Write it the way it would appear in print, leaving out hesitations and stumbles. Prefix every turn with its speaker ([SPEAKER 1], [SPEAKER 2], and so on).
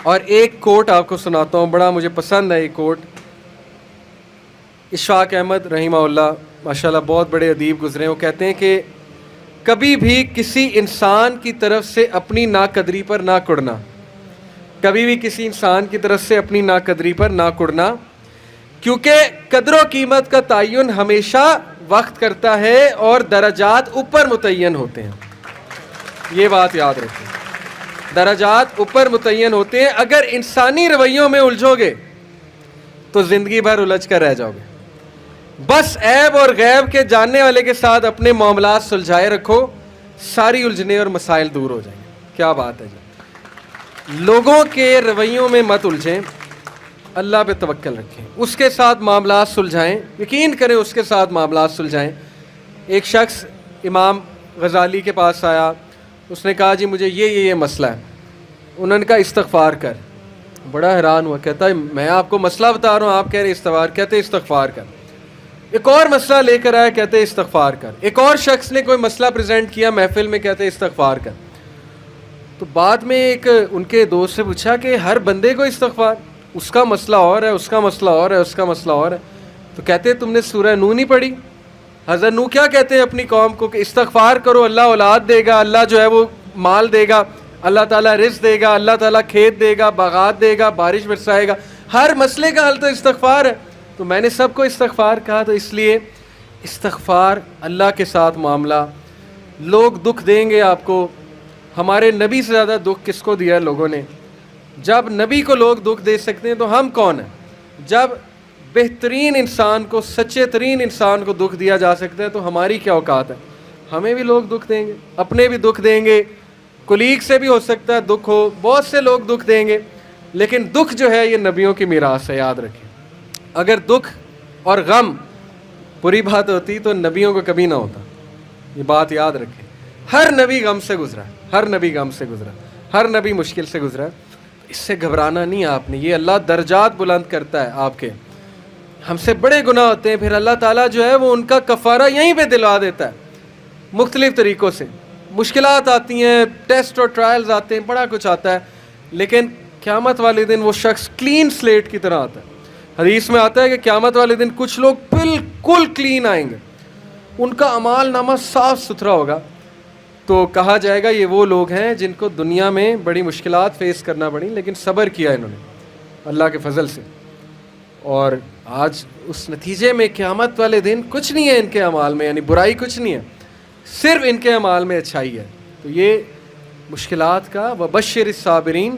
[SPEAKER 1] اور ایک کوٹ آپ کو سناتا ہوں، بڑا مجھے پسند ہے یہ کوٹ. اشفاق احمد رحمہ اللہ ماشاءاللہ بہت بڑے ادیب گزرے ہیں، وہ کہتے ہیں کہ کبھی بھی کسی انسان کی طرف سے اپنی ناقدری پر نہ کڑنا، کبھی بھی کسی انسان کی طرف سے اپنی ناقدری پر نہ کڑنا، کیونکہ قدر و قیمت کا تعین ہمیشہ وقت کرتا ہے اور درجات اوپر متعین ہوتے ہیں. یہ بات یاد رکھیں، درجات اوپر متعین ہوتے ہیں. اگر انسانی رویوں میں الجھو گے تو زندگی بھر الجھ کر رہ جاؤ گے. بس عیب اور غیب کے جاننے والے کے ساتھ اپنے معاملات سلجھائے رکھو، ساری الجھنے اور مسائل دور ہو جائیں گے. کیا بات ہے جی. لوگوں کے رویوں میں مت الجھیں، اللہ پہ توکل رکھیں، اس کے ساتھ معاملات سلجھائیں، یقین کریں اس کے ساتھ معاملات سلجھائیں. ایک شخص امام غزالی کے پاس آیا، اس نے کہا جی مجھے یہ مسئلہ ہے. انہوں نے کہا استغفار کر. بڑا حیران ہوا، کہتا ہے میں آپ کو مسئلہ بتا رہا ہوں، آپ کہہ رہے استغفار. کہتے استغفار کر. ایک اور مسئلہ لے کر آیا، کہتے استغفار کر. ایک اور شخص نے کوئی مسئلہ پریزنٹ کیا محفل میں، کہتے استغفار کر. تو بعد میں ایک ان کے دوست سے پوچھا کہ ہر بندے کو استغفار، اس کا مسئلہ اور ہے، اس کا مسئلہ اور ہے، اس کا مسئلہ اور ہے. تو کہتے تم نے سورہ نوح نہیں پڑھی؟ حضرت نوح کیا کہتے ہیں اپنی قوم کو کہ استغفار کرو، اللہ اولاد دے گا، اللہ جو ہے وہ مال دے گا، اللہ تعالیٰ رزق دے گا، اللہ تعالیٰ کھیت دے گا، باغات دے گا، بارش برسائے گا. ہر مسئلے کا حل تو استغفار ہے. تو میں نے سب کو استغفار کہا. تو اس لیے استغفار، اللہ کے ساتھ معاملہ. لوگ دکھ دیں گے آپ کو. ہمارے نبی سے زیادہ دکھ کس کو دیا ہے لوگوں نے؟ جب نبی کو لوگ دکھ دے سکتے ہیں تو ہم کون ہیں؟ جب بہترین انسان کو، سچے ترین انسان کو دکھ دیا جا سکتا ہے تو ہماری کیا اوقات ہے؟ ہمیں بھی لوگ دکھ دیں گے، اپنے بھی دکھ دیں گے، کولیگ سے بھی ہو سکتا ہے دکھ ہو، بہت سے لوگ دکھ دیں گے. لیکن دکھ جو ہے یہ نبیوں کی میراث ہے، یاد رکھیں. اگر دکھ اور غم بری بات ہوتی تو نبیوں کو کبھی نہ ہوتا. یہ بات یاد رکھیں. ہر نبی غم سے گزرا، ہر نبی غم سے گزرا، ہر نبی مشکل سے گزرا. اس سے گھبرانا نہیں آپ نے. یہ اللہ درجات بلند کرتا ہے آپ کے. ہم سے بڑے گناہ ہوتے ہیں، پھر اللہ تعالیٰ جو ہے وہ ان کا کفارہ یہیں پہ دلوا دیتا ہے مختلف طریقوں سے. مشکلات آتی ہیں، ٹیسٹ اور ٹرائلز آتے ہیں، بڑا کچھ آتا ہے، لیکن قیامت والے دن وہ شخص کلین سلیٹ کی طرح آتا ہے. حدیث میں آتا ہے کہ قیامت والے دن کچھ لوگ بالکل کلین آئیں گے، ان کا اعمال نامہ صاف ستھرا ہوگا. تو کہا جائے گا یہ وہ لوگ ہیں جن کو دنیا میں بڑی مشکلات فیس کرنا پڑی لیکن صبر کیا انہوں نے اللہ کے فضل سے. اور آج اس نتیجے میں قیامت والے دن کچھ نہیں ہے ان کے اعمال میں، یعنی برائی کچھ نہیں ہے، صرف ان کے اعمال میں اچھائی ہے. تو یہ مشکلات کا وبشر الصابرین